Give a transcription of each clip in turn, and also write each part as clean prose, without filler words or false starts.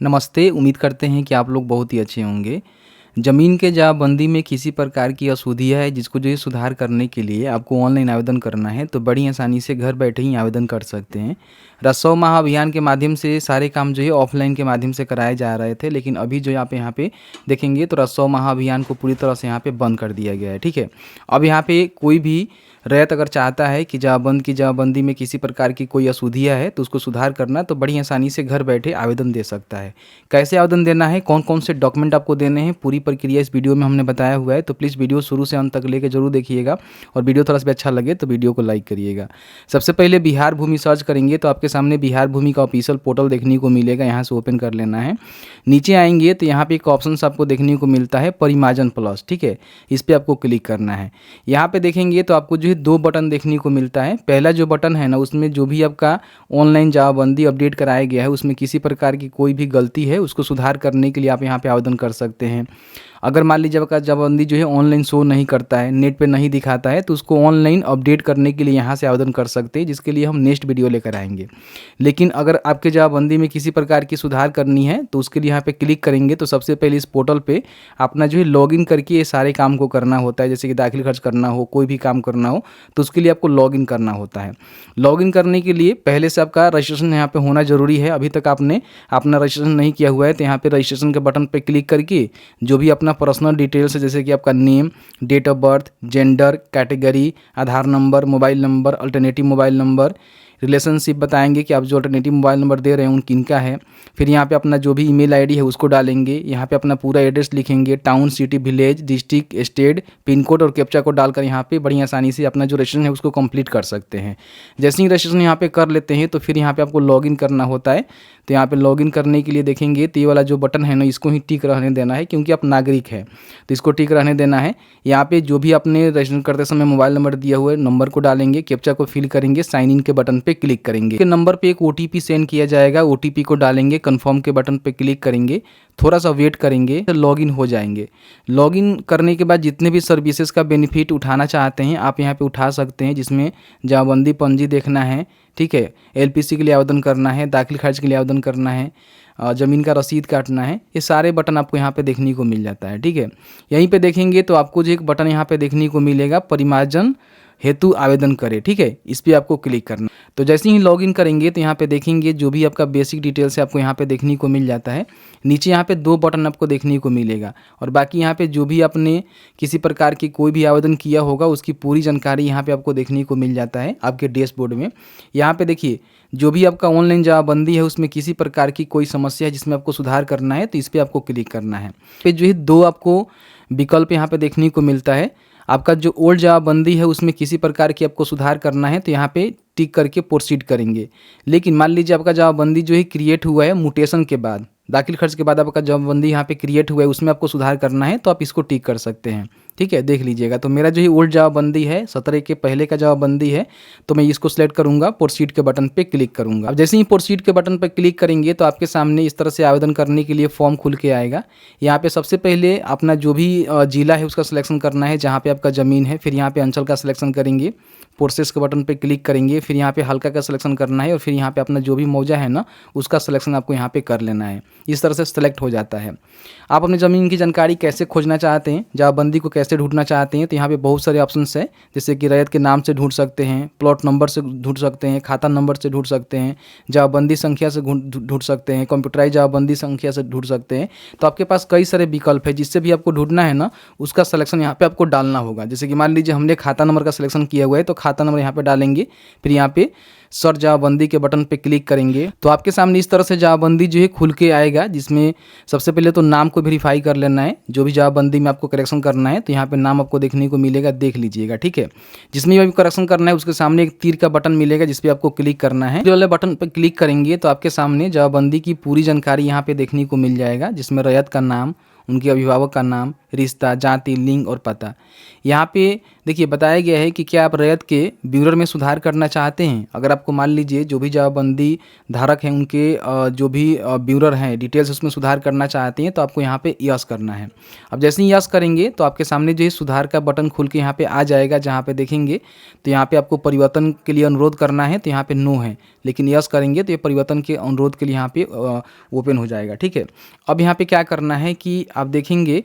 नमस्ते, उम्मीद करते हैं कि आप लोग बहुत ही अच्छे होंगे। ज़मीन के जमाबंदी में किसी प्रकार की अशुद्धियाँ है जिसको जो है सुधार करने के लिए आपको ऑनलाइन आवेदन करना है तो बड़ी आसानी से घर बैठे ही आवेदन कर सकते हैं। रसों माह अभियान के माध्यम से सारे काम जो है ऑफलाइन के माध्यम से कराए जा रहे थे, लेकिन अभी जो आप यहाँ पे देखेंगे तो रसों माह अभियान को पूरी तरह से यहाँ पे बंद कर दिया गया है। ठीक है, अब यहाँ पे कोई भी रैयत अगर चाहता है कि जमाबंदी में किसी प्रकार की कोई अशुद्धियाँ है तो उसको सुधार करना, तो बड़ी आसानी से घर बैठे आवेदन दे सकता है। कैसे आवेदन देना है, कौन कौन से डॉक्यूमेंट आपको देने हैं, पूरी प्रक्रिया इस वीडियो में हमने बताया हुआ है। तो प्लीज़ वीडियो शुरू से अंत तक लेकर जरूर देखिएगा और वीडियो थोड़ा सा भी अच्छा लगे तो वीडियो को लाइक करिएगा। सबसे पहले बिहार भूमि सर्च करेंगे तो आपके सामने बिहार भूमि का ऑफिशियल पोर्टल देखने को मिलेगा, यहाँ से ओपन कर लेना है। नीचे आएंगे तो यहाँ पे एक ऑप्शन आपको देखने को मिलता है परिमार्जन प्लस। ठीक है, इस पर आपको क्लिक करना है। यहाँ पे देखेंगे तो आपको जो है दो बटन देखने को मिलता है। पहला जो बटन है ना, उसमें जो भी आपका ऑनलाइन जमाबंदी अपडेट कराया गया है उसमें किसी प्रकार की कोई भी गलती है उसको सुधार करने के लिए आप यहाँ पे आवेदन कर सकते हैं। अगर मान लीजिए आपका जमाबंदी जो है ऑनलाइन शो नहीं करता है, नेट पे नहीं दिखाता है, तो उसको ऑनलाइन अपडेट करने के लिए यहाँ से आवेदन कर सकते हैं, जिसके लिए हम नेक्स्ट वीडियो लेकर आएंगे। लेकिन अगर आपके जमाबंदी में किसी प्रकार की सुधार करनी है तो उसके लिए यहाँ पे क्लिक करेंगे तो सबसे पहले इस पोर्टल पे अपना जो है लॉगिन करके ये सारे काम को करना होता है। जैसे कि दाखिल खर्च करना हो, कोई भी काम करना हो तो उसके लिए आपको लॉगिन करना होता है। लॉगिन करने के लिए पहले से आपका रजिस्ट्रेशन यहाँ पे होना जरूरी है। अभी तक आपने अपना रजिस्ट्रेशन नहीं किया हुआ है तो यहाँ पे रजिस्ट्रेशन के बटन पे क्लिक करके जो भी अपना पर्सनल डिटेल्स है, जैसे कि आपका name, date of birth, gender, category, Aadhaar number, mobile number, alternative mobile number, relationship बताएंगे कि आप जो अल्टरनेटिव मोबाइल नंबर दे रहे हैं उन किनका है। फिर यहाँ पे अपना जो भी ईमेल आईडी है उसको डालेंगे। यहाँ पे अपना पूरा एड्रेस लिखेंगे, town, city, village, district, state, pin code और कैप्चा कोड डालकर यहाँ पे बड़ी आसानी से अपना जो रजिस्ट्रेशन है उसको कंप्लीट कर सकते हैं। जैसे ही रजिस्ट्रेशन यहाँ पे कर लेते हैं तो फिर यहाँ पे आपको लॉगिन करना होता है। तो यहाँ पे लॉगिन करने के लिए देखेंगे तो ये वाला जो बटन है ना, इसको ही टिक रहने देना है क्योंकि आप नागरिक हैं, तो इसको टिक रहने देना है। यहाँ पे जो भी आपने रजिस्ट्रेशन करते समय मोबाइल नंबर दिया हुआ है, नंबर को डालेंगे, कैप्चा को फिल करेंगे, साइन इन के बटन पे क्लिक करेंगे। के नंबर पे एक ओटीपी सेंड किया जाएगा, ओटीपी को डालेंगे, कंफर्म के बटन पे क्लिक करेंगे, थोड़ा सा वेट करेंगे तो लॉगिन हो जाएंगे। लॉगिन करने के बाद जितने भी सर्विसेज का बेनिफिट उठाना चाहते हैं आप यहाँ पे उठा सकते हैं, जिसमें जमाबंदी पंजी देखना है, ठीक है, एलपीसी के लिए आवेदन करना है, दाखिल खर्च के लिए आवेदन करना है, ज़मीन का रसीद काटना है, ये सारे बटन आपको यहाँ पे देखने को मिल जाता है। ठीक है, यहीं पे देखेंगे तो आपको जो एक बटन यहाँ पे देखने को मिलेगा परिमार्जन हेतु आवेदन करें। ठीक है, इस पर आपको क्लिक करना। तो जैसे ही लॉगिन करेंगे तो यहाँ पे देखेंगे जो भी आपका बेसिक डिटेल्स है आपको यहाँ पे देखने को मिल जाता है। नीचे यहाँ पे दो बटन आपको देखने को मिलेगा और बाकी यहाँ पे जो भी आपने किसी प्रकार की कोई भी आवेदन किया होगा उसकी पूरी जानकारी यहाँ पे आपको देखने को मिल जाता है आपके डैशबोर्ड में। यहाँ पे देखिए जो भी आपका ऑनलाइन जमाबंदी है उसमें किसी प्रकार की कोई समस्या है जिसमें आपको सुधार करना है तो इस पर आपको क्लिक करना है। पे जो है दो आपको विकल्प यहाँ पे देखने को मिलता है। आपका जो ओल्ड जमाबंदी है उसमें किसी प्रकार की आपको सुधार करना है तो यहाँ पे टिक करके प्रोसीड करेंगे। लेकिन मान लीजिए आपका जमाबंदी जो है क्रिएट हुआ है म्यूटेशन के बाद, दाखिल खर्च के बाद आपका जमाबंदी यहाँ पे क्रिएट हुआ है, उसमें आपको सुधार करना है तो आप इसको टिक कर सकते हैं। ठीक है, देख लीजिएगा। तो मेरा जो है ओल्ड जमाबंदी है, 17 के पहले का जमाबंदी है, तो मैं इसको सिलेक्ट करूंगा, प्रोसीड के बटन पे क्लिक करूंगा। अब जैसे ही प्रोसीड के बटन पे क्लिक करेंगे तो आपके सामने इस तरह से आवेदन करने के लिए फॉर्म खुल के आएगा। यहाँ पे सबसे पहले अपना जो भी जिला है उसका सिलेक्शन करना है जहाँ पे आपका ज़मीन है, फिर यहाँ पे अंचल का सिलेक्शन करेंगे, प्रोसेस के बटन पे क्लिक करेंगे, फिर यहाँ पे हल्का का सिलेक्शन करना है और फिर यहाँ पे अपना जो भी मौजा है ना उसका सिलेक्शन आपको यहाँ पे कर लेना है। इस तरह से सिलेक्ट हो जाता है। आप अपनी ज़मीन की जानकारी कैसे खोजना चाहते हैं, जमाबंदी को कैसे ढूंढना चाहते हैं, तो यहाँ पे बहुत सारे ऑप्शंस है, जैसे कि रैयत के नाम से ढूंढ सकते हैं, प्लॉट नंबर से ढूंढ सकते हैं, खाता नंबर से ढूंढ सकते हैं, जमाबंदी संख्या से ढूंढ सकते हैं, कंप्यूटराइज जमाबंदी संख्या से ढूंढ सकते हैं। तो आपके पास कई सारे विकल्प है, जिससे भी आपको ढूंढना है ना उसका सिलेक्शन यहाँ पे आपको डालना होगा। जैसे कि मान लीजिए हमने खाता नंबर का सिलेक्शन किया हुआ है तो खाता नंबर यहाँ पे डालेंगे, फिर यहाँ पे सर्च जमाबंदी के बटन पे क्लिक करेंगे तो आपके सामने इस तरह से जमाबंदी जो है खुल के आएगा, जिसमें सबसे पहले तो नाम को वेरीफाई कर लेना है। जो भी जमाबंदी में आपको करेक्शन करना है तो यहाँ पे नाम आपको देखने को मिलेगा, देख लीजिएगा। ठीक है, जिसमें भी करेक्शन करना है उसके सामने एक तीर का बटन मिलेगा जिस पे आपको क्लिक करना है। वाले बटन पर क्लिक करेंगे तो आपके सामने जमाबंदी की पूरी जानकारी यहाँ पे देखने को मिल जाएगा, जिसमें रैयत का नाम, उनके अभिभावक का नाम, रिश्ता, जाति, लिंग और पता। यहाँ पे देखिए बताया गया है कि क्या आप रैयत के ब्यूरो में सुधार करना चाहते हैं। अगर आपको मान लीजिए जो भी जमाबंदी धारक हैं उनके जो भी ब्यूरर हैं डिटेल्स उसमें सुधार करना चाहते हैं तो आपको यहाँ पे यस करना है। अब जैसे ही यस करेंगे तो आपके सामने जो है सुधार का बटन खुल के यहाँ पे आ जाएगा, जहाँ पे देखेंगे तो यहाँ पे आपको परिवर्तन के लिए अनुरोध करना है तो यहाँ पे नो है, लेकिन यस करेंगे तो ये परिवर्तन के अनुरोध के लिए यहाँ पे ओपन हो जाएगा। ठीक है, अब यहाँ पे क्या करना है कि आप देखेंगे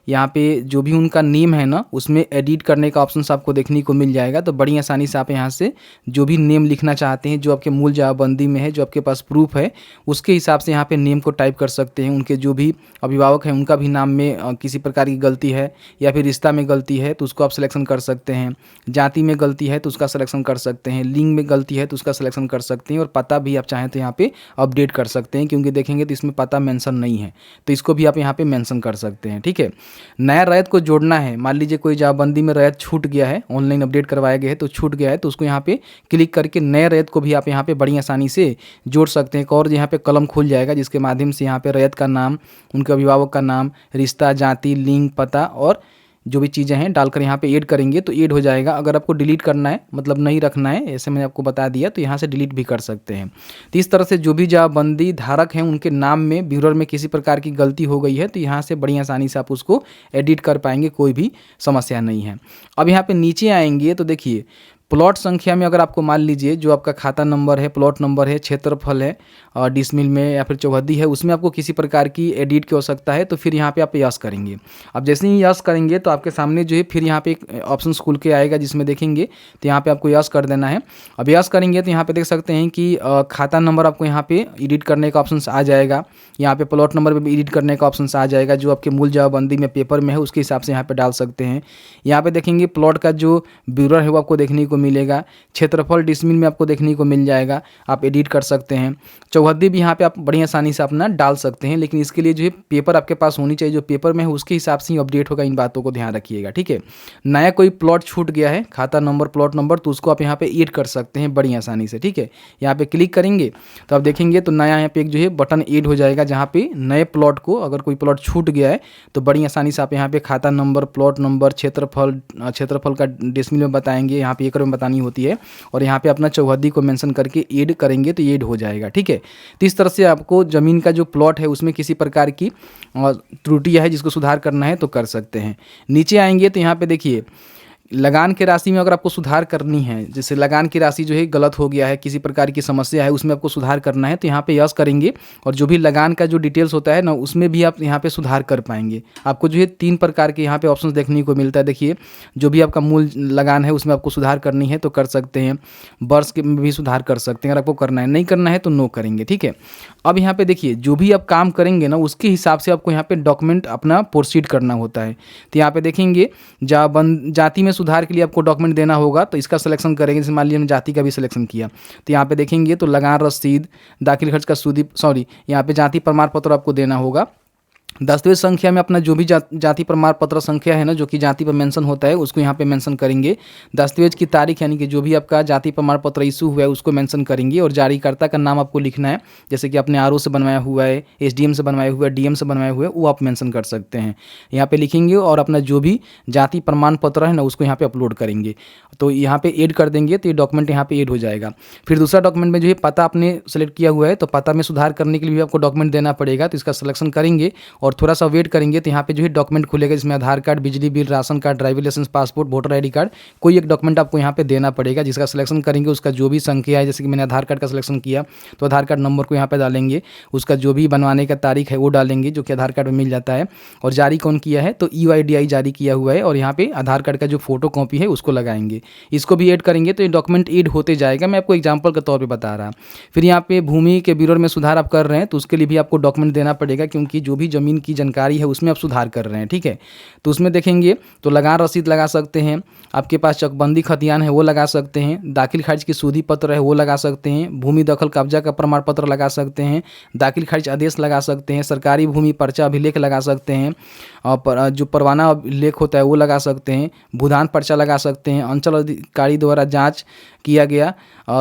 यहाँ पे जो भी उनका नेम है ना उसमें एडिट करने का ऑप्शन आपको देखने को मिल जाएगा। तो बड़ी आसानी से आप यहाँ से जो भी नेम लिखना चाहते हैं जो आपके मूल जमाबंदी में है, जो आपके पास प्रूफ है उसके हिसाब से यहाँ पे नेम को टाइप कर सकते हैं। उनके जो भी अभिभावक हैं उनका भी नाम में किसी प्रकार की गलती है या फिर रिश्ता में गलती है तो उसको आप सिलेक्शन कर सकते हैं, जाति में गलती है तो उसका सिलेक्शन कर सकते हैं, लिंग में गलती है तो उसका सिलेक्शन कर सकते हैं और पता भी आप चाहें तो यहाँ पे अपडेट कर सकते हैं, क्योंकि देखेंगे तो इसमें पता मेंशन नहीं है तो इसको भी आप यहाँ पे मेंशन कर सकते हैं। ठीक है, नया रैयत को जोड़ना है, मान लीजिए कोई जमाबंदी में रैयत छूट गया है, ऑनलाइन अपडेट करवाया गया है तो छूट गया है तो उसको यहाँ पे क्लिक करके नए रैयत को भी आप यहाँ पे बड़ी आसानी से जोड़ सकते हैं। एक और यहाँ पे कलम खुल जाएगा जिसके माध्यम से यहाँ पे रैयत का नाम, उनके अभिभावक का नाम, रिश्ता, जाति, लिंग, पता और जो भी चीज़ें हैं डालकर यहाँ पे ऐड करेंगे तो ऐड हो जाएगा। अगर आपको डिलीट करना है, मतलब नहीं रखना है, ऐसे मैंने आपको बता दिया, तो यहाँ से डिलीट भी कर सकते हैं। तो इस तरह से जो भी जमाबंदी धारक हैं उनके नाम में ब्यूरर में किसी प्रकार की गलती हो गई है तो यहाँ से बड़ी आसानी से आप उसको एडिट कर पाएंगे, कोई भी समस्या नहीं है। अब यहाँ पे नीचे आएंगे तो देखिए प्लॉट संख्या में अगर आपको मान लीजिए जो आपका खाता नंबर है, प्लॉट नंबर है, क्षेत्रफल है डिसमिल में या फिर चौहद्दी है, उसमें आपको किसी प्रकार की एडिट की आवश्यकता है तो फिर यहाँ पे आप यस करेंगे। अब जैसे ही यस करेंगे तो आपके सामने जो है फिर यहाँ पे एक ऑप्शन खुल के आएगा जिसमें देखेंगे तो यहाँ पे आपको यस कर देना है। अब यस करेंगे तो यहाँ पे देख सकते हैं कि खाता नंबर आपको यहाँ पे एडिट करने का ऑप्शन आ जाएगा, यहाँ पे प्लॉट नंबर पर भी एडिट करने का ऑप्शन आ जाएगा, जो आपके मूल जमाबंदी में पेपर में है उसके हिसाब से यहाँ पे डाल सकते हैं। यहाँ पे देखेंगे प्लॉट का जो ब्यूरर है वो आपको देखने को मिलेगा, क्षेत्रफल डिसमिल में आपको देखने को मिल जाएगा, आप एडिट कर सकते हैं। चौहद्दी भी यहाँ पे आप बड़ी आसानी से अपना डाल सकते हैं, लेकिन इसके लिए जो है पेपर आपके पास होनी चाहिए, जो पेपर में है उसके हिसाब से ही अपडेट होगा, इन बातों को ध्यान रखिएगा। ठीक है, नया कोई प्लॉट छूट गया है, खाता नंबर, प्लॉट नंबर, तो उसको आप यहाँ पे ऐड कर सकते हैं बड़ी आसानी से। ठीक है, यहाँ पे क्लिक करेंगे तो आप देखेंगे तो नया यहाँ पे एक जो है बटन ऐड हो जाएगा, जहाँ पे नए प्लॉट को अगर कोई प्लॉट छूट गया है तो बड़ी आसानी से आप यहाँ पे खाता नंबर, प्लॉट नंबर, क्षेत्रफल का डिसमिल में बताएंगे, यहाँ पे एकड़ में बतानी होती है और यहाँ पे अपना चौहद्दी को मेंशन करके ऐड करेंगे तो ऐड हो जाएगा। ठीक है, तो इस तरह से आपको ज़मीन का जो प्लॉट है उसमें किसी प्रकार की त्रुटियाँ है जिसको सुधार करना है तो कर सकते हैं। नीचे आएंगे तो यहाँ पे देखिए लगान की राशि में अगर आपको सुधार करनी है, जैसे लगान की राशि जो है गलत हो गया है, किसी प्रकार की समस्या है, उसमें आपको सुधार करना है तो यहाँ पे यस करेंगे और जो भी लगान का जो डिटेल्स होता है ना उसमें भी आप यहाँ पे सुधार कर पाएंगे। आपको जो है 3 प्रकार के यहाँ पे ऑप्शंस देखने को मिलता है। देखिए जो भी आपका मूल लगान है उसमें आपको सुधार करनी है तो कर सकते हैं, वर्ष के में भी सुधार कर सकते हैं, अगर आपको करना है, नहीं करना है तो नो करेंगे। ठीक है, अब यहाँ पे देखिए जो भी आप काम करेंगे ना उसके हिसाब से आपको यहाँ पे डॉक्यूमेंट अपना प्रोसीड करना होता है। तो यहाँ पे देखेंगे जाति में सुधार के लिए आपको डॉक्यूमेंट देना होगा तो इसका सिलेक्शन करेंगे। जैसे मान लीजिए हमने जाति का भी सिलेक्शन किया तो यहाँ पे देखेंगे तो लगान रसीद, दाखिल खर्च का यहाँ पे जाति प्रमाण पत्र आपको देना होगा। दस्तावेज संख्या में अपना जो भी जाति प्रमाण पत्र संख्या है ना जो कि जाति पर मेंशन होता है उसको यहाँ पे मेंशन करेंगे। दस्तावेज की तारीख यानी कि जो भी आपका जाति प्रमाण पत्र इशू हुआ है उसको मेंशन करेंगे और जारीकर्ता का नाम आपको लिखना है, जैसे कि आपने आरओ से बनवाया हुआ है, एसडीएम से बनवाया हुआ है, डीएम से बनवाया हुआ है, वो आप मेंशन कर सकते हैं। यहाँ पे लिखेंगे और अपना जो भी जाति प्रमाण पत्र है ना उसको यहाँ पे अपलोड करेंगे तो यहाँ पे ऐड कर देंगे तो ये डॉक्यूमेंट यहाँ पे ऐड हो जाएगा। फिर दूसरा डॉक्यूमेंट में जो है पता आपने सेलेक्ट किया हुआ है तो पता में सुधार करने के लिए भी आपको डॉक्यूमेंट देना पड़ेगा, तो इसका सिलेक्शन करेंगे और थोड़ा सा वेट करेंगे तो यहाँ पे जो है डॉक्यूमेंट खुलेगा जिसमें आधार कार्ड, बिजली bill, ration card, driving licence, passport, voter ID card, कोई एक डॉक्यूमेंट आपको यहाँ पे देना पड़ेगा जिसका सिलेक्शन करेंगे। उसका जो भी संख्या है, जैसे कि मैंने आधार कार्ड का सिलेक्शन किया तो आधार कार्ड नंबर को यहाँ पे डालेंगे, उसका जो भी बनवाने का तारीख है वो डालेंगे जो कि आधार कार्ड में मिल जाता है, और जारी कौन किया है तो UIDI जारी किया हुआ है, और यहाँ पे आधार कार्ड का जो फोटो कॉपी है उसको लगाएंगे, इसको भी ऐड करेंगे तो ये डॉक्यूमेंट ऐड होते जाएगा। मैं आपको एग्जाम्पल के तौर पर बता रहा। फिर यहाँ पे भूमि के ब्यूरो में सुधार आप कर रहे हैं तो उसके लिए भी आपको डॉक्यूमेंट देना पड़ेगा, क्योंकि जो भी जमीन की जानकारी है उसमें आप सुधार कर रहे हैं। ठीक है, तो उसमें देखेंगे तो लगान रसीद लगा सकते हैं, आपके पास चकबंदी खतियान है वो लगा सकते हैं, दाखिल खारिज की सूदी पत्र है वो लगा सकते हैं, भूमि दखल कब्जा का प्रमाण पत्र लगा सकते हैं, दाखिल खारिज आदेश लगा सकते हैं, सरकारी भूमि पर्चा अभिलेख लगा सकते हैं, और जो परवाना अभिलेख होता है वो लगा सकते हैं, भूदान पर्चा लगा सकते हैं, अंचल अधिकारी द्वारा जाँच किया गया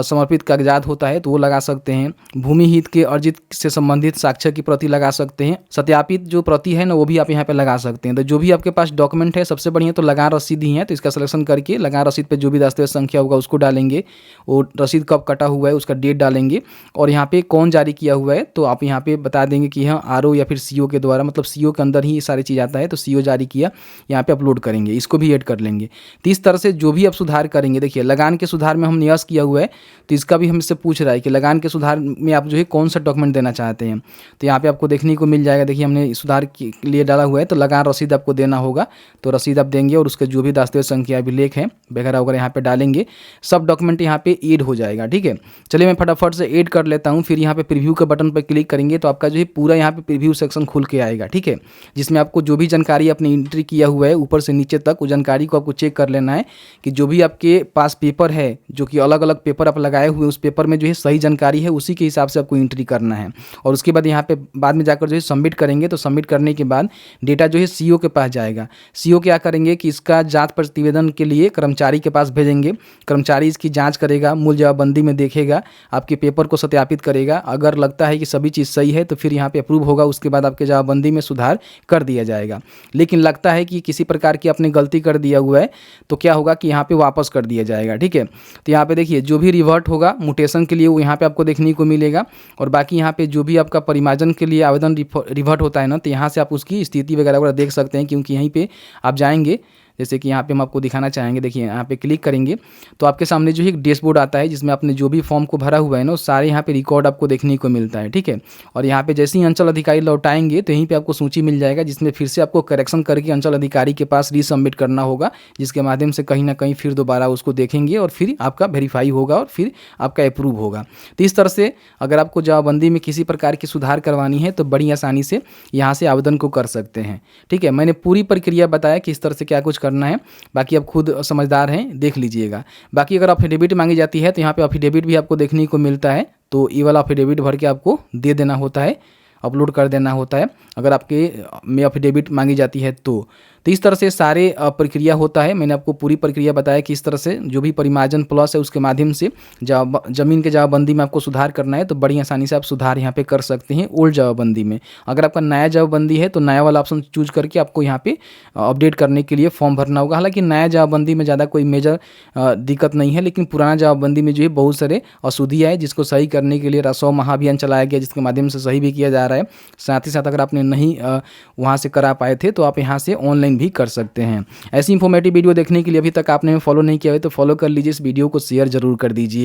समर्पित कागजात होता है तो वो लगा सकते हैं, भूमि हित के अर्जित से संबंधित साक्ष्य की प्रति लगा सकते हैं, सत्यापित सत्यापित जो प्रति है ना वो भी आप यहाँ पे लगा सकते हैं। तो जो भी आपके पास डॉक्यूमेंट है सबसे बढ़िया तो लगान रसीद ही है, तो इसका सिलेक्शन करके लगान रसीद पे जो भी दस्तावेज संख्या होगा उसको डालेंगे, वो रसीद कब कटा हुआ है उसका डेट डालेंगे, और यहाँ पे कौन जारी किया हुआ है तो आप यहाँ पे बता देंगे कि हाँ आरओ या फिर सीओ के द्वारा, मतलब सीओ के अंदर ही ये सारी चीज़ आता है तो सीओ जारी किया, यहाँ पे अपलोड करेंगे, इसको भी ऐड कर लेंगे। तो इस तरह से जो भी आप सुधार करेंगे, देखिए लगान के सुधार में हमने यस किया हुआ है तो इसका भी हमसे पूछ रहा है कि लगान के सुधार में आप जो है कौन सा डॉक्यूमेंट देना चाहते हैं। तो यहाँ पे आपको देखने को मिल जाएगा, देखिए हमने सुधार के लिए डाला हुआ है तो लगान रसीद आपको देना होगा, तो रसीद आप देंगे और उसके जो भी दस्तावेज संख्या अभिलेख है वगैरह वगैरह यहाँ पे डालेंगे, सब डॉक्यूमेंट यहाँ पे ऐड हो जाएगा। ठीक है, चलिए मैं फटाफट से ऐड कर लेता हूँ। फिर यहाँ पे प्रीव्यू के बटन पर क्लिक करेंगे तो आपका जो है पूरा यहाँ पे प्रीव्यू सेक्शन खुल के आएगा। ठीक है, जिसमें आपको जो भी जानकारी आपने एंट्री किया हुआ है ऊपर से नीचे तक वो जानकारी को आपको चेक कर लेना है कि जो भी आपके पास पेपर है, जो कि अलग अलग पेपर आप लगाए हुए उस पेपर में जो है सही जानकारी है उसी के हिसाब से आपको एंट्री करना है। और उसके बाद यहाँ पे बाद में जाकर जो है सबमिट करेंगे, तो सबमिट करने के बाद डेटा जो है सीओ के पास जाएगा। सीओ क्या करेंगे कि इसका जांच प्रतिवेदन के लिए कर्मचारी के पास भेजेंगे, कर्मचारी इसकी जांच करेगा, मूल जवाबबंदी में देखेगा, आपके पेपर को सत्यापित करेगा, अगर लगता है कि सभी चीज़ सही है तो फिर यहाँ पे अप्रूव होगा, उसके बाद आपके जवाबबंदी में सुधार कर दिया जाएगा। लेकिन लगता है कि किसी प्रकार की आपने गलती कर दिया हुआ है तो क्या होगा कि यहाँ पे वापस कर दिया जाएगा। ठीक है, तो यहाँ पे देखिए जो भी रिवर्ट होगा म्यूटेशन के लिए वो यहाँ पे आपको देखने को मिलेगा, और बाकी यहाँ पे जो भी आपका परिमार्जन के लिए आवेदन रिवर्ट होता है ना तो यहाँ से आप उसकी स्थिति वगैरह वगैरह देख सकते हैं, क्योंकि यहीं पे आप जाएंगे, जैसे कि यहाँ पे हम आपको दिखाना चाहेंगे। देखिए यहाँ पे क्लिक करेंगे तो आपके सामने जो है एक डैशबोर्ड आता है जिसमें आपने जो भी फॉर्म को भरा हुआ है ना वो सारे यहाँ पे रिकॉर्ड आपको देखने को मिलता है। ठीक है, और यहाँ पे जैसे ही अंचल अधिकारी लौटाएंगे तो यहीं पे आपको सूची मिल जाएगा, जिसमें फिर से आपको करेक्शन करके अंचल अधिकारी के पास रीसबमिट करना होगा, जिसके माध्यम से कहीं ना कहीं फिर दोबारा उसको देखेंगे और फिर आपका वेरीफाई होगा और फिर आपका अप्रूव होगा। तो इस तरह से अगर आपको जवाबबंदी में किसी प्रकार की सुधार करवानी है तो बड़ी आसानी से यहाँ से आवेदन को कर सकते हैं। ठीक है, मैंने पूरी प्रक्रिया बताया कि इस तरह से क्या कुछ करना है, बाकी आप खुद समझदार हैं, देख लीजिएगा। बाकी अगर अफिडेविट मांगी जाती है तो यहाँ पे अफिडेविट भी आपको देखने को मिलता है, तो ये वाला अफिडेविट भर के आपको दे देना होता है, अपलोड कर देना होता है अगर आपके में अफिडेविट मांगी जाती है तो इस तरह से सारे प्रक्रिया होता है। मैंने आपको पूरी प्रक्रिया बताया कि इस तरह से जो भी परिमार्जन प्लस है उसके माध्यम से जमीन के जवाबबंदी में आपको सुधार करना है तो बड़ी आसानी से आप सुधार यहाँ पे कर सकते हैं ओल्ड जवाबबंदी में। अगर आपका नया जवाबबंदी है तो नया वाला ऑप्शन चूज करके आपको यहाँ पे अपडेट करने के लिए फॉर्म भरना होगा। हालांकि नया जवाबबंदी में ज़्यादा कोई मेजर दिक्कत नहीं है, लेकिन पुराना जवाबबंदी में जो है बहुत सारे अशुद्धियाँ है जिसको सही करने के लिए राजस्व महाअभियान चलाया गया, जिसके माध्यम से सही भी किया जा रहा है। साथ ही साथ अगर आपने नहीं वहाँ से करा पाए थे तो आप यहाँ से ऑनलाइन भी कर सकते हैं। ऐसी इंफॉर्मेटिव वीडियो देखने के लिए अभी तक आपने फॉलो नहीं किया है तो फॉलो कर लीजिए, इस वीडियो को शेयर जरूर कर दीजिए।